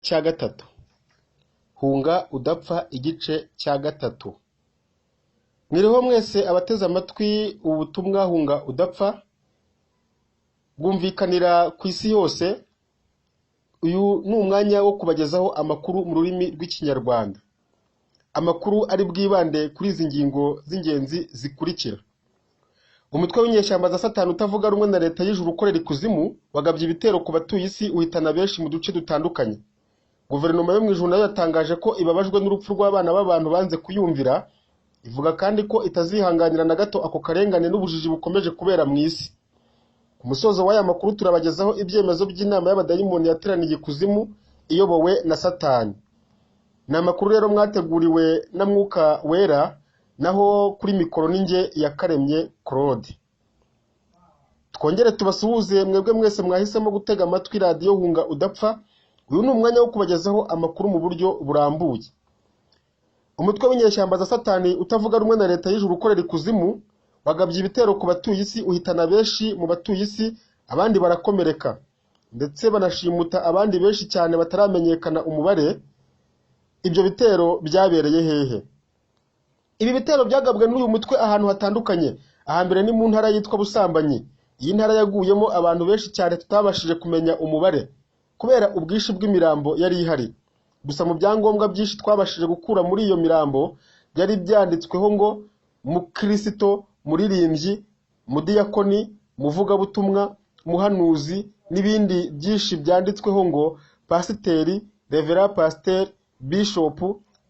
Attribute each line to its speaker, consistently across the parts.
Speaker 1: cya gatatu. Hunga udapfa igice cya gatatu. Mwiriho mwese abateze amatwi ubutumwa hunga udapfa bwumvikanira ku isi yose. Uyu ni umwanya wo kubagezaho amakuru mu rurimi rw'ikinyarwanda. Amakuru ari bwibande kuri izi ngingo z'ingenzi zikurikira. Umutwe w'inyeshyamba za Satani utavuga rumwe na leta y'ijuru ukorera ikuzimu wagabye ibitero ku batuye isi uhitana benshi mu duce dutandukanye. Guverinoma yo mu ijuru nayo yatangaje ko ibabajwe n'urupfu rw'abana b'abantu banze kuyumvira, ivuga kandi ko itazihanganira na gato ako karengane n'ubujiji bukomeje kubera mu isi. Ku musozo w'aya makuru turabagezaho ibyemezo by'inama y'abadayimoni yateraniye ikuzimu iyobowe na Satani. Ni amakuru rero mwateguriwe na Mwuka Wera, naho kuri mikoro ninjye Yakaremye Claude. Twongere tubasuhuze mwebwe mwese mwahisemo gutega amatwi radio hunga udapfa. Uyu ni umwanya wo kubagezaho amakuru mu buryo burambuye. Umutwe w'inyeshyamba za Satani utavuga rumwe na leta y'ijuru ukorera ikuzimu wagabye ibitero ku batuye isi uhitana benshi mu batuye isi, abandi barakomereka ndetse banashimuta abandi benshi cyane bataramenyekana umubare. Ibyo bitero byabereye hehe? Ibi bitero byagabwe n'uyu mutwe ahantu hatandukanye. Ahambere ni mu ntara yitwa Busambanyi. Iyi ntara yaguyemo abantu benshi cyane tutabashije kumenya umubare kubera ubwishi bw'imirambo yari ihari. Gusa mu byangombwa byinshi twabashije gukura muri iyo mirambo byari byanditsweho ngo Mukristo, Muririmbyi, Mudiyakoni, Muvugabutumwa, Muhanuzi n'ibindi byinshi byanditsweho ngo Pasiteri, Revera Pasteur, Bishop,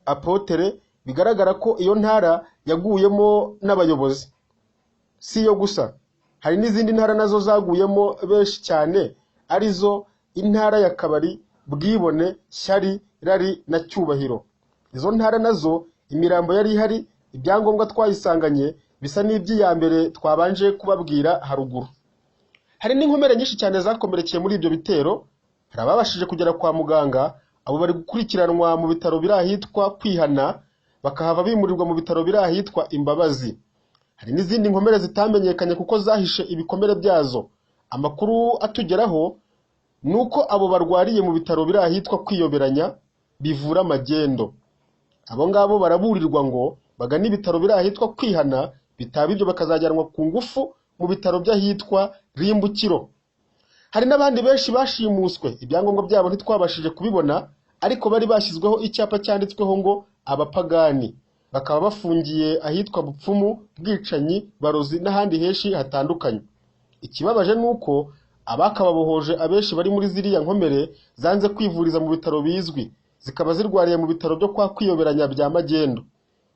Speaker 1: Apotere. Bigaragara ko iyo ntara yaguyemo n'abayobozi. Si yo gusa, hari n'izindi ntara nazo zaguyemo benshi cyane, arizo intara ya Kabari, Bwibone, Shyari, Rari na Cyubahiro. Izo ntara nazo imirambo yari ihari, ibyangombwa twayisanganye bisa n'iby'iyambere twabanje kubabwira haruguru. Hari n'inkomere nyinshi cyane zakomerekeye muri ibyo bitero. Hari ababashije kugera kwa muganga, abo bari gukurikiranwa mu bitaro biri ahitwa Kwihana, bakahava bimurirwa mu bitaro biri ahitwa Imbabazi. Hari n'izindi nkomere zitamenyekanye kuko zahishe ibikomere byazo. Amakuru atugeraho nuko abo barwariye mu bitaro biri ahitwa Kwiyoberanya bivura magendo. Abo ngabo baraburirwa ngo bagana ibitaro biri ahitwa Kwihana, bitaba ibyo bakazajyanwa ku ngufu mu bitaro by'ahitwa Rimbukiro. Hari n'abandi benshi bashimuswe, ibyangombwa byabo ntitwabashije kubibona, ariko bari bashyizweho icyapa cyanditsweho ngo abapagani. Bakaba bafungiye ahitwa Bupfumu, Bwicanyi, Barozi n'ahandi henshi hatandukanye. Ikibabaje nuko abakababohoje abenshi bari muri ziriya nkomere zanze kwivuriza mu bitaro bizwi, zikaba zirwariye mu bitaro byo kwa Kwiyoberanya bya magendo.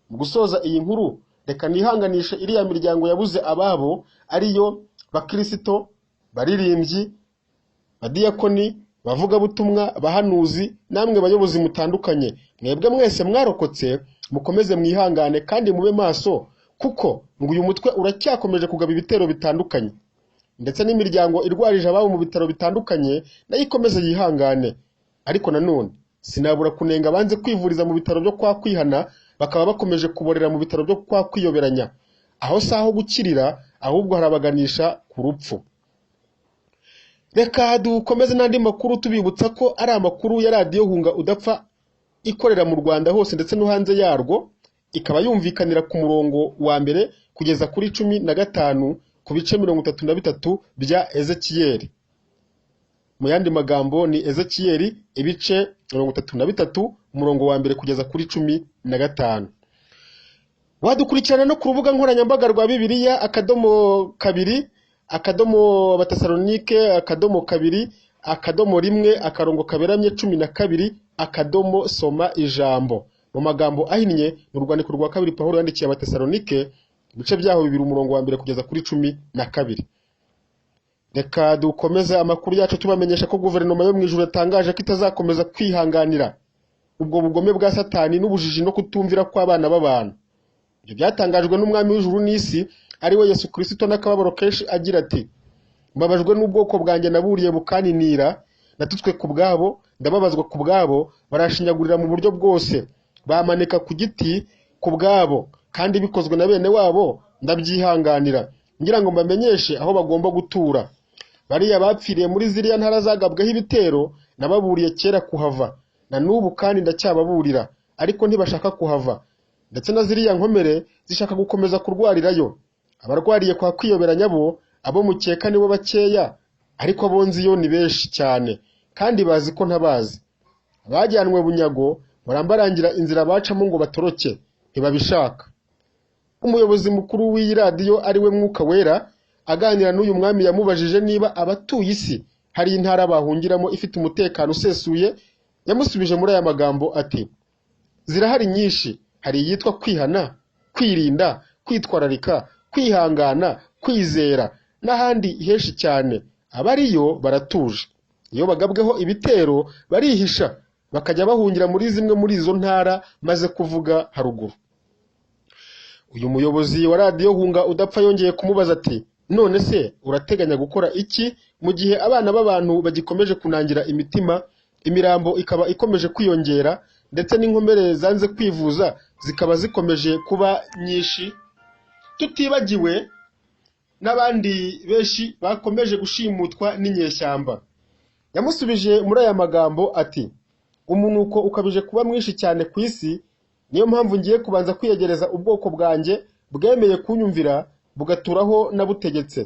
Speaker 1: Mu gusoza iyi nkuru, reka nihanganishe iriya miryango yabuze ababo, ariyo Bakristo, Baririmbyi, Badiyakoni, Bavugabutumwa, Bahanuzi namwe bayobozi mutandukanye. Mwebwe mwese mwarokotse, mukomeze mwihangane kandi mube maso, kuko ngo uyu mutwe uracyakomeje kugaba ibitero bitandukanye. Ndetse n'imiryango irwarije ababo mu bitaro bitandukanye nayo ikomeze yihangane. Ariko nanone sinabura kunenga banze kwivuriza mu bitaro byo kwa Kwihana, bakaba bakomeje kuborera mu bitaro byo kwa Kwiyoberanya. Aho saho gukirira, ahubwo harabaganisha ku rupfu. Reka dukomeze n'andi makuru tubibutsa ko ari amakuru ya radio hunga udapfa ikorera mu Rwanda hose ndetse no hanze yarwo, ikaba yumvikanira ku murongo wa mbere kugeza kuri 15 ku bice 33 bya Ezekiyeli. Mu yandi magambo ni Ezekiyeli ibice 33 umurongo wa mbere kugeza kuri 15. Wadukurikirana no ku rubuga nkoranyambaga rwa Bibiliya _2 Abatesalonike _2 _1 soma ijambo. Mu magambo ahinnye mu rwandiko rwa kabiri Pawulo yandikiye Abatesalonike ibice byaho 2 umurongo wa mbere kugeza kuri 12. Reka dukomeze amakuru yacu tubamenyesha ko guverinoma yo mu ijuru yatangaje ko itazakomeza kwihanganira ubwo bugome bwa Satani n'ubujiji no kutumvira kw'abana b'abantu. Ibyo byatangajwe n'umwami w'ijuru n'isi ari we Yesu Kristo n'akababaro kenshi agira ati, mbabajwe n'ubwoko bwanjye naburiye bukaninira, natutswe ku bwabo, ndababazwa ku bwabo, barashinyagurira mu buryo bwose, bamanika ku giti ku bwabo, kandi bikozwe na bene wabo ndabyihanganira, ngira ngo mbamenyeshe aho bagomba gutura. Bariya bapfiriye muri ziriya ntara zagabweho ibitero nababuriye kera kuhava, na n'ubu kandi ndacyababurira ariko ntibashaka kuhava, ndetse na ziriya nkomere zishaka gukomeza kurwarirayo. Abarwariye kwa kwiyoberanya bo abo mukeka nibo bakeya, ariko abonziyo ni benshi cyane kandi bazi ko ntabazi. Abajyanwe bunyago barambarangira inzira bacamo ngo batoroke, ntibabishaka. Umuyobozi mukuru w'iyi radiyo ari we Mwuka Wera aganira n'uyu mwami yamubajije niba abatuye isi hari intara bahungiramo ifite umutekano usesuye. Yamusubije muri aya magambo ati: zirahari nyinshi, hari iyitwa kwihana, kwirinda, kwitwararika, kwihangana, kwizera n'ahandi henshi cyane. Abariyo baratuje, iyo bagabweho ibitero barihisha bakajya bahungira muri zimwe muri izo ntara maze kuvuga haruguru. Uyu muyobozi wa radiyo Hunga Udapfa yongeye kumubaza ati: none se urateganya gukora iki mu gihe abana b'abantu bagikomeje kunangira imitima, imirambo ikaba ikomeje kwiyongera, ndetse n'inkomere zanze kwivuza zikaba zikomeje kuba nyinshi, tutibagiwe n'abandi benshi bakomeje gushimutwa n'inyeshyamba? Yamusubije muri aya magambo ati: umunuko ukabije kuba mwinshi cyane ku isi, niyo mpamvu ngiye kubanza kwiyegereza ubwoko bwanjye bwemeye kunyumvira bugaturaho nabutegetse,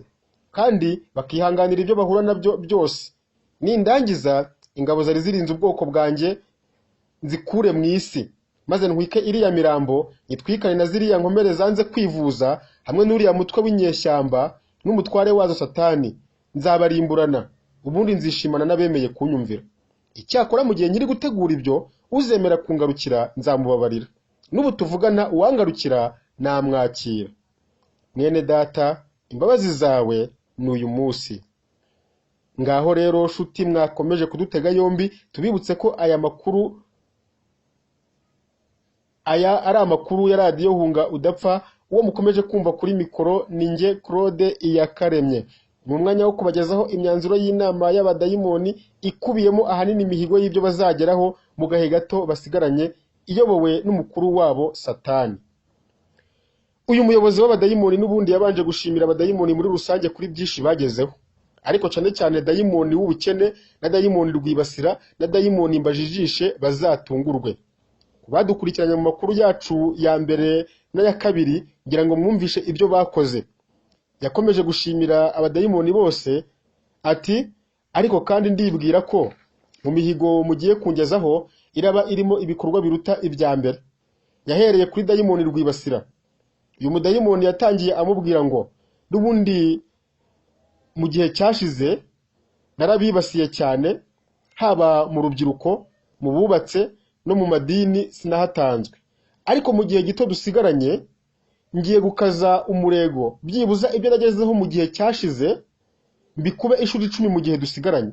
Speaker 1: kandi bakihanganira ibyo bahura nabyo byose. Nindangiza ingabo zari zirinze ubwoko bwanjye nzikure mu isi, maze ntwike iriya mirambo, nitwikane na ziriya nkomere zanze kwivuza, hamwe n'uriya mutwe w'inyeshyamba n'umutware wazo Satani. Nzabarimburana, ubundi nzishimana n'abemeye kunyumvira. Icyakora mu gihe nyiri gutegura ibyo, uzemera kungarukira nzamubabarira, n'ubu tuvugana uwangarukira namwakira. Mwene data, imbabazi zawe ni uyu munsi. Ngaho rero shuti mwakomeje kudutega yombi, tubibutse ko aya ari amakuru ya radiyo Hunga Udapfa. Uwo mukomeje kumva kuri mikoro ni nge Claude Iyakaremye, mu mwanya wo kubagezaho imyanzuro y'inama y'abadayimoni ikubiyemo ahanini imihigo y'ibyo bazageraho mu gahe gato basigaranye, iyobowe n'umukuru wabo Satani. Uyu muyobozi w'abadayimoni n'ubundi yabanje gushimira abadayimoni muri rusange kuri byinshi bagezeho, ariko cyane cyane dayimoni w'ubukene na dayimoni rwibasira na dayimoni mbajijishe bazatungurwe. Badukurikiranye mu makuru yacu ya mbere n'aya kabiri ngira ngo mwumvishe ibyo bakoze. Yakomeje gushimira abadayimoni bose ati: ariko kandi ndibwira ko mu mihigo mugiye kungezaho iraba irimo ibikorwa biruta ibya mbere. Yahereye kuri dayimoni rwibasira. Uyu mudayimoni yatangiye amubwira ngo n'ubundi mu gihe cyashize narabibasiye cyane, haba mu rubyiruko, mu bubatse no mu madini sinahatanzwe, ariko mu gihe gito dusigaranye ngiye gukaza umurego, byibuza ibyo nagezeho mu gihe cyashize mbikube inshuro 10 mu gihe dusigaranye,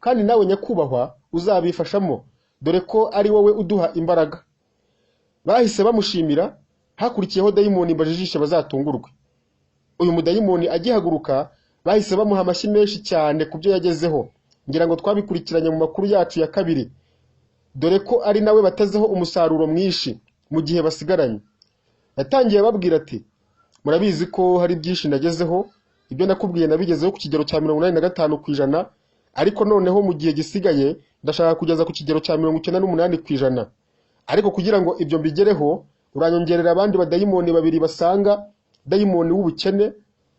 Speaker 1: kandi nawe nyakubahwa uzabifashamo, dore ko ari wowe uduha imbaraga. Bahise bamushimira, hakurikiyeho dayimoni mbajijishe bazatungurwe. Uyu mudayimoni agihaguruka bahise bamuha amashyi menshi cyane ku byo yagezeho, ngira ngo twabikurikiranye mu makuru yacu ya kabiri, dore ko ari nawe batezeho umusaruro mwinshi mu gihe basigaranye. Yatangiye babwira ati: murabizi ko hari byinshi nagezeho, ibyo nakubwiye nabigezeho ku kigero cya 85%, ariko noneho mu gihe gisigaye ndashaka kugeza ku kigero cya 98%. Ariko kugira ngo ibyo mbigereho uranyongerera abandi badayimoni babiri basanga, dayimoni w'ubukene,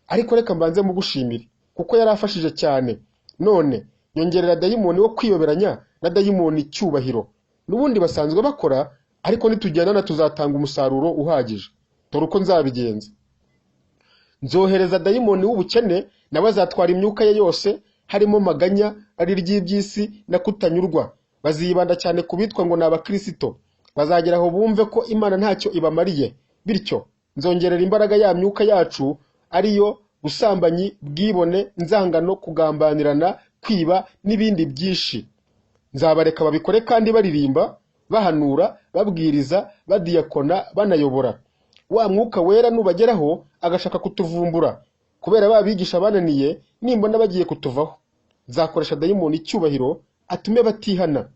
Speaker 1: ariko reka mbanze mugushimire kuko yarafashije cyane. None nyongerera dayimoni wo kwiyoberanya na dayimoni cyubahiro, n'ubundi basanzwe bakora, ariko nitujyanana tuzatanga umusaruro uhagije. Dore uko nzabigenza: nzohereza dayimoni w'ubukene, nawe azatwara imyuka ye yose, harimo maganya, ari ry'ibyisi na kutanyurwa. Bazibanda cyane kubitwa ngo n'abakristo, bazageraho bumve ko Imana ntacyo ibamariye. Bityo nzongerera imbaraga ya myuka yacu, ariyo busambanyi, bwibone, nzangano, kugambanirana, kwiba n'ibindi byinshi. Nzabareka babikore kandi baririmba, bahanura, babwiriza, badiyakona, banayobora. Wa Mwuka Wera nubageraho agashaka kutuvumbura, kubera babigisha bananiye, nimbona bagiye kutuvaho, nzakoresha dayimoni icyubahiro atume batihana.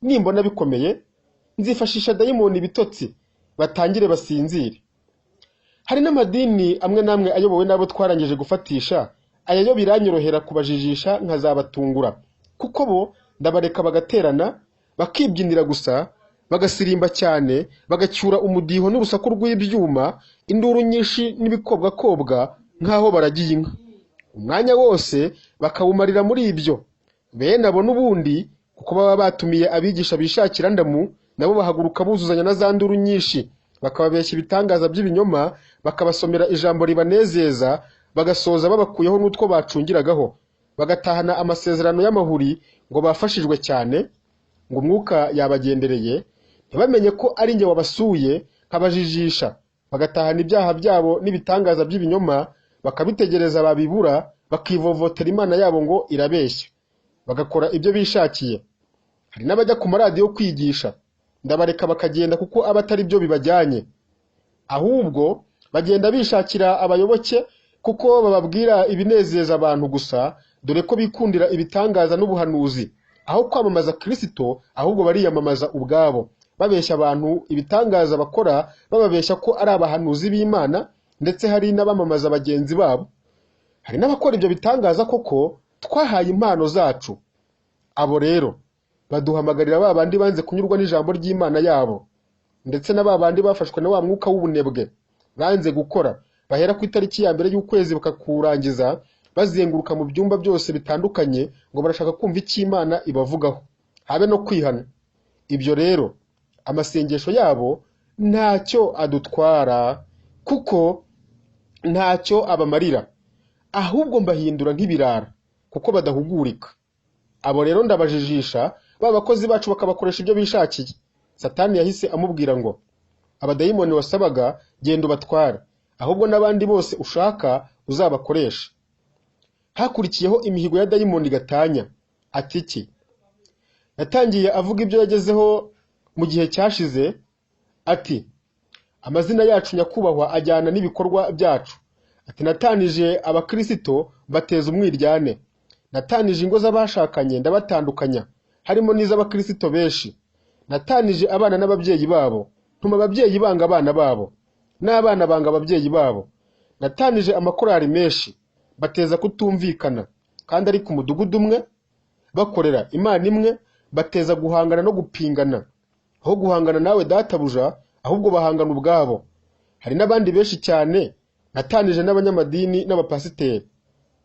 Speaker 1: Nimbona bikomeye, nzifashisha dayimoni bitotsi batangire basinzire. Hari n'amadini amwe namwe ayobowe n'abo twarangije gufatisha, aya yo biranyorohera kubajijisha nkazabatungura, kuko bo ndabareka bagaterana, bakibyinira gusa, bagasirimba cyane, bagacyura umudiho n'urusaku rw'ibyuma, induru nyinshi n'ibikobwakobwa nk'aho baragiye inka. Umwanya wose bakawumarira muri ibyo. Bene abo n'ubundi kuko baba batumiye abigisha bishakira ndamu, nabo bahaguruka buzuzanya na za nduru nyinshi, bakababeshya ibitangaza by'ibinyoma, bakabasomera ijambo ribanezeza, bagasoza babakuyeho n'utwo bacungiragaho, bagatahana amasezerano y'amahuri ngo bafashijwe cyane, ngo umwuka yabagendereye, ntibamenye ko ari njye wabasuye nkabajijisha, bagatahana ibyaha byabo n'ibitangaza by'ibinyoma, bakabitegereza babibura, bakivovotera Imana yabo ngo irabeshya, bagakora ibyo bishakiye. Hari n'abajya ku maradiyo kwigisha, ndabareka bakagenda kuko aba atari byo bibajyanye, ahubwo bagenda bishakira abayoboke kuko bababwira ibinezeza abantu gusa, dore ko bikundira ibitangaza n'ubuhanuzi. Aho kwamamaza Kristo, ahubwo bariyamamaza ubwabo, babeshya abantu ibitangaza bakora, bababeshya ko ari abahanuzi b'Imana, ndetse hari n'abamamaza bagenzi babo. Hari n'abakora ibyo bitangaza koko twahaye impano zacu. Abo rero baduhamagarira ba bandi banze kunyurwa n'ijambo ry'Imana yabo, ndetse na ba bandi bafashwe na wa mwuka w'ubunebwe, banze gukora, bahera ku itariki ya mbere y'ukwezi bakakurangiza, bazenguruka mu byumba byose bitandukanye ngo barashaka kumva icyo Imana ibavugaho, habe no kwihana. Ibyo rero amasengesho yabo ntacyo adutwara, kuko ntacyo abamarira, ahubwo mbahindura nk'ibirara kuko badahugurika. Abo rero ndabajijisha, ba bakozi bacu bakabakoresha ibyo bishakiye. Satani yahise amubwira ngo abadayimoni wasabaga genda ubatware, ahubwo n'abandi bose ushaka uzabakoresha. Hakurikiyeho imihigo ya dayimoni gatanya. Ati iki? Yatangiye avuga ibyo yagezeho mu gihe cyashize, ati amazina yacu nyakubahwa ajyana n'ibikorwa byacu. Ati natanije abakristo bateza umwiryane, natanije ingo z'abashakanye ndabatandukanya, harimo n'iz'abakristo benshi. Natanije abana n'ababyeyi babo, ntuma ababyeyi banga abana babo, n'abana banga ababyeyi babo. Natanije amakorari menshi, bateza kutumvikana, kandi ari ku mudugudu umwe, bakorera Imana imwe, bateza guhangana no gupingana. Aho guhangana nawe databuja, ahubwo bahangana ubwabo. Hari n'abandi benshi cyane, natanije n'abanyamadini n'abapasiteri.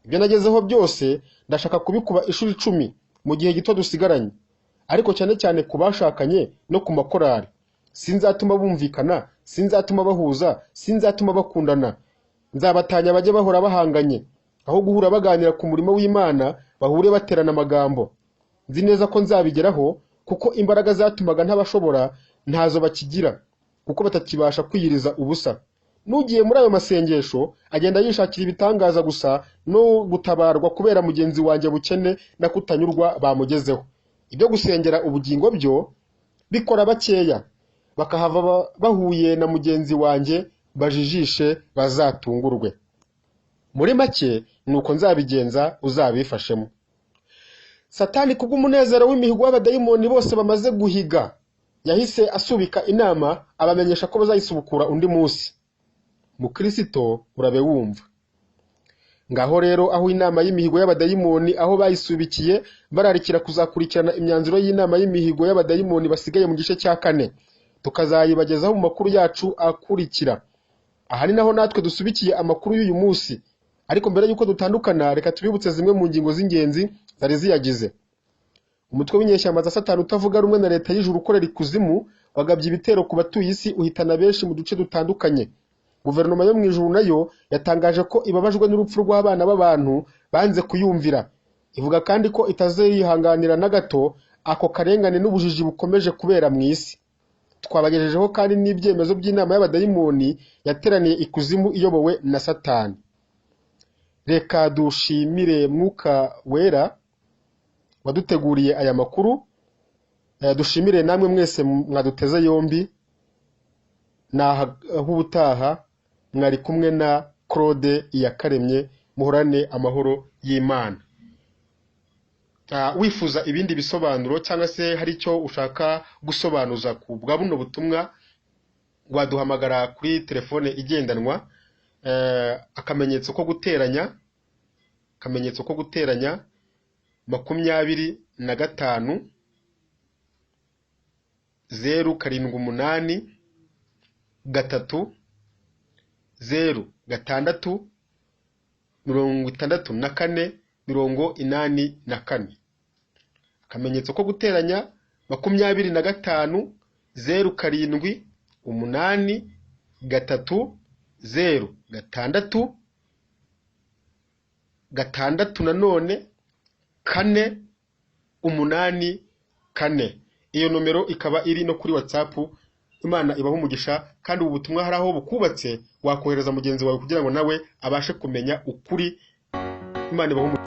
Speaker 1: Ibyo nagezeho byose ndashaka kubikuba ishuri 10 mu gihe gito dusigaranye, ariko cyane cyane ku bashakanye no ku makorari. Sinzatuma bumvikana, sinzatuma bahuza, sinzatuma bakundana. Nzabatanya bajye bahora bahanganye, aho guhura baganira ku murimo w'Imana, bahure baterana amagambo. Nzi neza ko nzabigeraho, kuko imbaraga zatumaga ntabashobora ntazo bakigira, kuko batakibasha kwiyiriza ubusa. Nugiye muri ayo masengesho agenda yishakira ibitangaza gusa no gutabarwa kubera mugenzi wanjye bukene na kutanyurwa bamugezeho. Ibyo gusengera ubugingo byo bikora bakeya, bakahava bahuye na mugenzi wanjye bajijishe bazatungurwe. Muri make nuko nzabigenza, uzabifashemo. Satani kubw'umunezero w'imihigo y'abadayimoni bose bamaze guhiga, yahise asubika inama abamenyesha ko bazayisubukura undi munsi. Mukristo urabe wumva. Ngaho rero aho inama y'imihigo y'abadayimoni aho bayisubikiye, bararikira kuzakurikirana imyanzuro y'inama y'imihigo y'abadayimoni basigaye mu gice cya 4, tukazayibagezaho mu makuru yacu akurikira. Aha ni naho natwe dusubikiye amakuru y'uyu munsi, ariko mbere y'uko dutandukana reka tubibutse zimwe mu ngingo z'ingenzi zari ziyagize. Umutwe w'inyeshyamba za Satani utavuga rumwe na leta y'ijuru ukorera ikuzimu wagabye ibitero ku batuye isi, uhitana benshi mu duce dutandukanye. Guverinoma yo mu ijuru nayo yatangaje ko ibabajwe n'urupfu rw'abana b'abantu banze kuyumvira. Ivuga kandi ko itazihanganira na gato ako karengane n'ubujiji bukomeje kubera mu isi. Twabagejejeho kandi n'ibyemezo by'inama y'abadayimoni yateraniye ikuzimu iyobowe na Satani. Reka dushimire Mwuka Wera waduteguriye aya makuru. Dushimire namwe mwese mwaduteze yombi. Naho ubutaha mwari kumwe na Claude Iyakaremye. Muhorane amahoro y'Imana. Wifuza ibindi bisobanuro cyangwa se hari icyo ushaka gusobanuza ku bwa buno butumwa, waduhamagara kuri telefone igendanwa, akamenyetso ko guteranya 25 078 3 0 6 64 84. Akamenyetso ko guteranya 25 0 7 8 3 0 6 6 nanone 4 8 4. Iyo nomero ikaba iri no kuri WhatsApp. Imana ibaho umugisha, kandi ubu butumwa hari aho bukubatse wakohereza mugenzi wawe kugira ngo nawe abashe kumenya ukuri. Imana ibaho umugisha.